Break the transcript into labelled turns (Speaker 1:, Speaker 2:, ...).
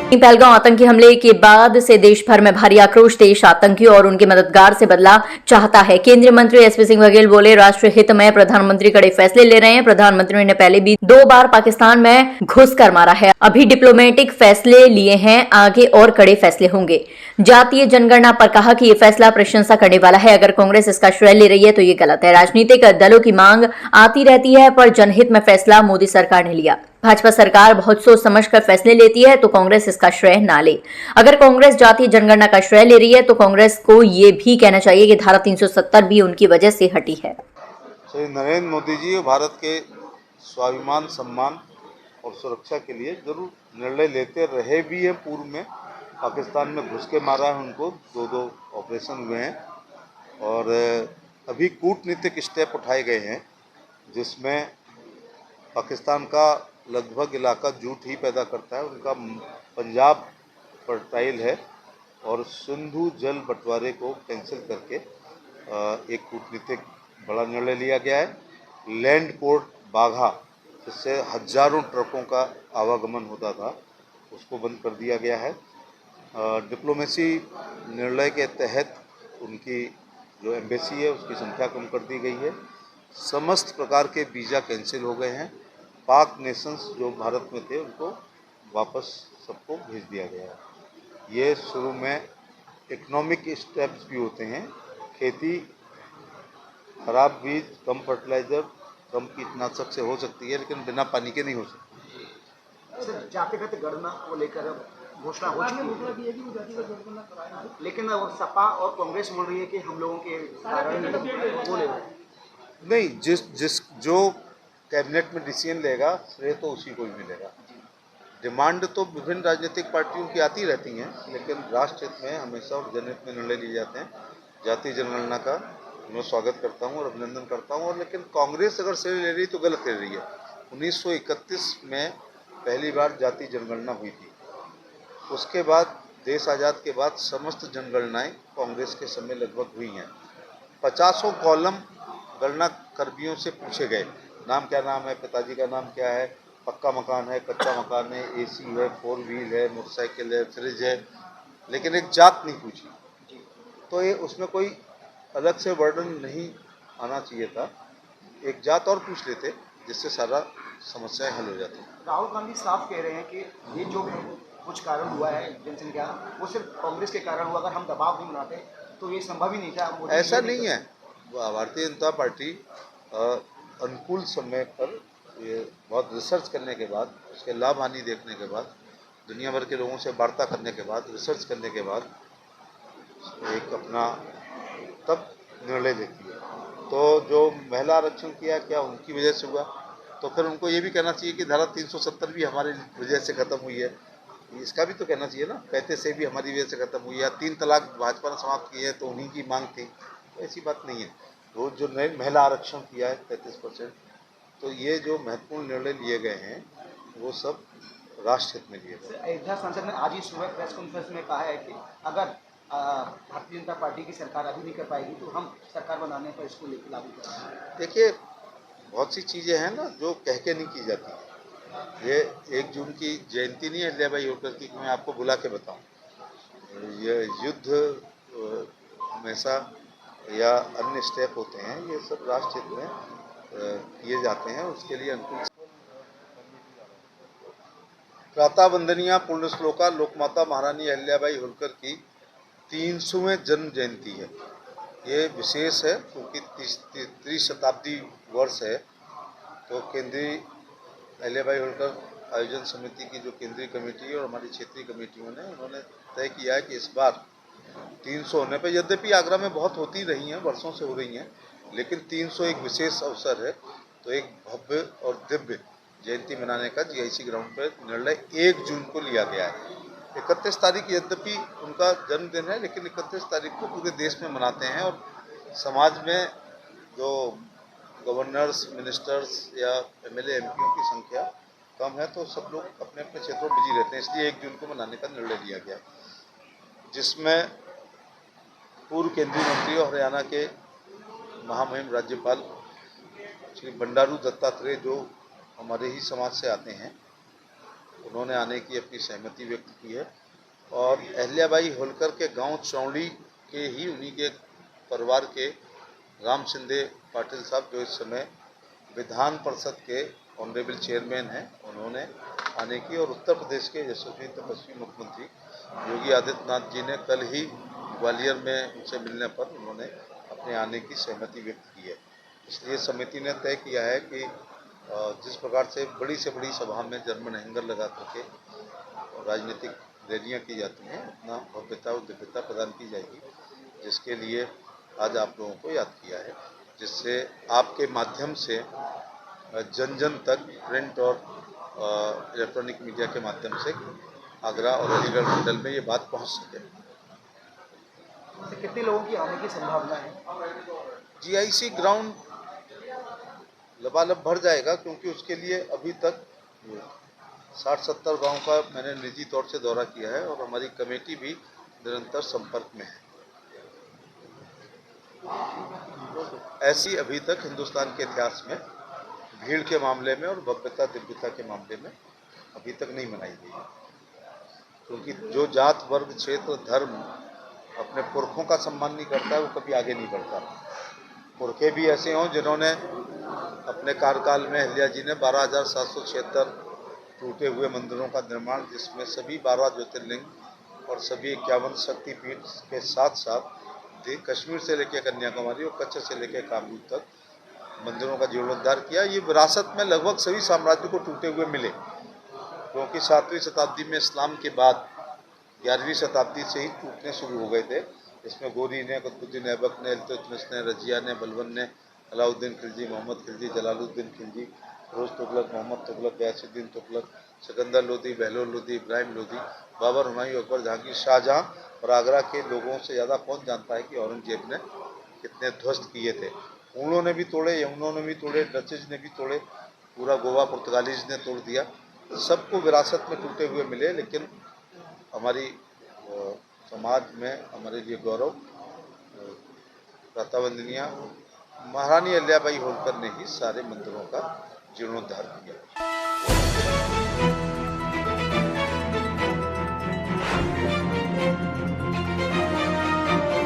Speaker 1: पहलगांव आतंकी हमले के बाद से देश भर में भारी आक्रोश। देश आतंकियों और उनके मददगार से बदला चाहता है। केंद्रीय मंत्री एसपी सिंह बघेल बोले, राष्ट्र हित में प्रधानमंत्री कड़े फैसले ले रहे हैं। प्रधानमंत्री ने पहले भी 2 बार पाकिस्तान में घुसकर मारा है। अभी डिप्लोमेटिक फैसले लिए हैं, आगे और कड़े फैसले होंगे। जातीय जनगणना पर कहा कि यह फैसला प्रशंसा करने वाला है। अगर कांग्रेस इसका श्रेय ले रही है तो ये गलत है। राजनीतिक दलों की मांग आती रहती है, पर जनहित में फैसला मोदी सरकार ने लिया। भाजपा सरकार बहुत सोच समझकर फैसले लेती है, तो कांग्रेस इसका श्रेय ना ले। अगर कांग्रेस जातीय जनगणना का श्रेय ले रही है तो कांग्रेस को यह भी कहना चाहिए कि धारा 370 भी उनकी वजह से हटी है।
Speaker 2: श्री नरेंद्र मोदी जी भारत के स्वाभिमान, सम्मान और सुरक्षा के लिए जरूर निर्णय लेते रहे भी हैं। पूर्व में पाकिस्तान में घुस के मारा है उनको, 2 ऑपरेशन हुए हैं और अभी कूटनीतिक स्टेप उठाए गए हैं जिसमें पाकिस्तान का लगभग इलाका जूट ही पैदा करता है। उनका पंजाब फर्टाइल है और सिंधु जल बंटवारे को कैंसिल करके एक कूटनीतिक बड़ा निर्णय लिया गया है। लैंड पोर्ट बाघा, जिससे हजारों ट्रकों का आवागमन होता था, उसको बंद कर दिया गया है। डिप्लोमेसी निर्णय के तहत उनकी जो एम्बेसी है उसकी संख्या कम कर दी गई है। समस्त प्रकार के वीज़ा कैंसिल हो गए हैं। पाक नेशंस जो भारत में थे उनको वापस सबको भेज दिया गया है। ये शुरू में इकोनॉमिक स्टेप्स भी होते हैं। खेती खराब बीज, कम फर्टिलाइज़र, कम कीटनाशक से हो सकती है, लेकिन बिना पानी के नहीं हो सकती।
Speaker 3: सर, जातिगत गणना को लेकर घोषणा हो चुकी है, लेकिन सपा और कांग्रेस बोल रही है कि हम लोगों के कारण वो ले रहे हैं।
Speaker 2: नहीं, जो कैबिनेट में डिसीजन लेगा श्रेय तो उसी को ही मिलेगा। डिमांड तो विभिन्न राजनीतिक पार्टियों की आती रहती हैं, लेकिन राष्ट्र हित में हमेशा और जनहित में निर्णय लिए जाते हैं। जातीय जनगणना का मैं स्वागत करता हूं और अभिनंदन करता हूं, और लेकिन कांग्रेस अगर श्रेय ले रही तो गलत ले रही है। 1931 में पहली बार जातीय जनगणना हुई थी। उसके बाद देश आज़ाद के बाद समस्त जनगणनाएँ कांग्रेस के समय लगभग हुई हैं। 50 कॉलम गणना कर्मियों से पूछे गए, नाम क्या नाम है, पिताजी का नाम क्या है, पक्का मकान है, कच्चा मकान है, एसी है, 4 व्हील है, मोटरसाइकिल है, फ्रिज है, लेकिन एक जात नहीं पूछी। तो ये उसमें कोई अलग से वर्णन नहीं आना चाहिए था। एक जात और पूछ लेते जिससे सारा समस्याएं हल हो जाती।
Speaker 3: राहुल गांधी साफ कह रहे हैं कि ये जो कुछ कारण हुआ है जनसंख्या, वो सिर्फ कांग्रेस के कारण हुआ। अगर हम दबाव नहीं बनाते तो ये संभव ही नहीं था।
Speaker 2: ऐसा नहीं है। भारतीय जनता पार्टी अनुकूल समय पर ये बहुत रिसर्च करने के बाद, उसके लाभ हानि देखने के बाद, दुनिया भर के लोगों से वार्ता करने के बाद, रिसर्च करने के बाद एक अपना तब निर्णय लेती है। तो जो महिला आरक्षण किया, क्या उनकी वजह से हुआ? तो फिर उनको ये भी कहना चाहिए कि धारा 370 भी हमारी वजह से ख़त्म हुई है। इसका भी तो कहना चाहिए ना, 35 से भी हमारी वजह से ख़त्म हुई है। 3 तलाक भाजपा ने समाप्त की है तो उन्हीं की मांग थी। तो ऐसी बात नहीं है। वो जो नए महिला आरक्षण किया है 33%, तो ये जो महत्वपूर्ण निर्णय लिए गए हैं वो सब राष्ट्र हित में लिए गए।
Speaker 3: अयोध्या सांसद ने आज ही सुबह प्रेस कॉन्फ्रेंस में कहा है कि अगर भारतीय जनता पार्टी की सरकार अभी नहीं कर पाएगी तो हम सरकार बनाने पर इसको लागू करेंगे।
Speaker 2: देखिए, बहुत सी चीज़ें हैं ना जो कह के नहीं की जाती। ये 1 जून की जयंती नहीं है अहिल्याबाई होलकर की, मैं आपको बुला के बताऊं। ये युद्ध हमेशा या अन्य स्टेप होते हैं, ये सब राष्ट्र हित में किए जाते हैं। उसके लिए अनुकूल प्रातः वंदनीय पूर्ण श्लोका लोकमाता महारानी अहिल्याबाई होलकर की 300वें जन्म जयंती है। ये विशेष है क्योंकि 30 शताब्दी वर्ष है। तो केंद्रीय अहिल्याबाई होलकर आयोजन समिति की जो केंद्रीय कमेटी है और हमारी क्षेत्रीय कमेटियों ने, उन्होंने तय किया है कि इस बार 300 होने पर, यद्यपि आगरा में बहुत होती रही हैं, वर्षों से हो रही हैं, लेकिन 300 एक विशेष अवसर है। तो एक भव्य और दिव्य जयंती मनाने का जीआईसी ग्राउंड पर निर्णय 1 जून को लिया गया है। 31 तारीख यद्यपि उनका जन्मदिन है, लेकिन 31 तारीख को पूरे देश में मनाते हैं और समाज में जो गवर्नर्स, मिनिस्टर्स या एमएलए एमपीओ की संख्या कम है, तो सब लोग अपने अपने क्षेत्रों में बिजी रहते हैं। इसलिए 1 जून को मनाने का निर्णय लिया गया, जिसमें पूर्व केंद्रीय मंत्री और हरियाणा के महामहिम राज्यपाल श्री बंडारू दत्तात्रेय, जो हमारे ही समाज से आते हैं, उन्होंने आने की अपनी सहमति व्यक्त की है। और अहिल्याबाई होलकर के गांव चौड़ी के ही उन्हीं के परिवार के राम शिंदे पाटिल साहब, जो इस समय विधान परिषद के ऑनरेबल चेयरमैन हैं, उन्होंने आने की, और उत्तर प्रदेश के यशस्वी तपस्वी मुख्यमंत्री योगी आदित्यनाथ जी ने कल ही ग्वालियर में उनसे मिलने पर उन्होंने अपने आने की सहमति व्यक्त की है। इसलिए समिति ने तय किया है कि जिस प्रकार से बड़ी सभा में जर्मन हैंगर लगा करके राजनीतिक रैलियाँ की जाती हैं, उतना भव्यता और दिव्यता प्रदान की जाएगी, जिसके लिए आज आप लोगों को याद किया है, जिससे आपके माध्यम से जन जन तक प्रिंट और इलेक्ट्रॉनिक मीडिया के माध्यम से आगरा और अलीगढ़ मंडल में ये बात पहुंच सके।
Speaker 3: कितने लोगों की आने की संभावना है?
Speaker 2: जीआईसी ग्राउंड लबालब भर जाएगा, क्योंकि उसके लिए अभी तक 60-70 गांव का मैंने निजी तौर से दौरा किया है और हमारी कमेटी भी निरंतर संपर्क में है। ऐसी अभी तक हिंदुस्तान के इतिहास में भीड़ के मामले में और भव्यता दिव्यता के मामले में अभी तक नहीं मनाई गई, क्योंकि जो जात वर्ग क्षेत्र धर्म अपने पुरखों का सम्मान नहीं करता है, वो कभी आगे नहीं बढ़ता। पुरखे भी ऐसे हों जिन्होंने अपने कार्यकाल में अहिल्या जी ने 12,776 टूटे हुए मंदिरों का निर्माण, जिसमें सभी 12 ज्योतिर्लिंग और सभी 51 शक्तिपीठ के साथ साथ कश्मीर से लेकर कन्याकुमारी और कच्छ से लेकर काबुल तक मंदिरों का जीर्णोद्धार किया। ये विरासत में लगभग सभी साम्राज्य को टूटे हुए मिले, क्योंकि 7वीं शताब्दी में इस्लाम के बाद 11वीं शताब्दी से ही टूटने शुरू हो गए थे। इसमें गोरी ने, कुतुबुद्दीन ऐबक ने, इल्तुतमिश ने, रजिया ने, बलबन ने, अलाउद्दीन खिलजी, मोहम्मद खिलजी, जलालुद्दीन खिलजी, फिरोज तुगलक, मोहम्मद तुगलक, गयासुद्दीन तुगलक, सिकंदर लोदी, बहलोल लोदी, इब्राहिम लोदी, बाबर, हुमायूं, अकबर, जहांगीर, शाहजहां और आगरा के लोगों से ज़्यादा कौन जानता है कि औरंगजेब ने कितने ध्वस्त किए थे। ऊँटों ने भी तोड़े, यमुनों ने भी तोड़े, डचेज ने भी तोड़े, पूरा गोवा पुर्तगालीज ने तोड़ दिया। सबको विरासत में टूटे हुए मिले, लेकिन हमारी समाज में हमारे लिए गौरव प्रातःवंदनीय महारानी अहिल्याबाई होलकर ने ही सारे मंदिरों का जीर्णोद्धार किया।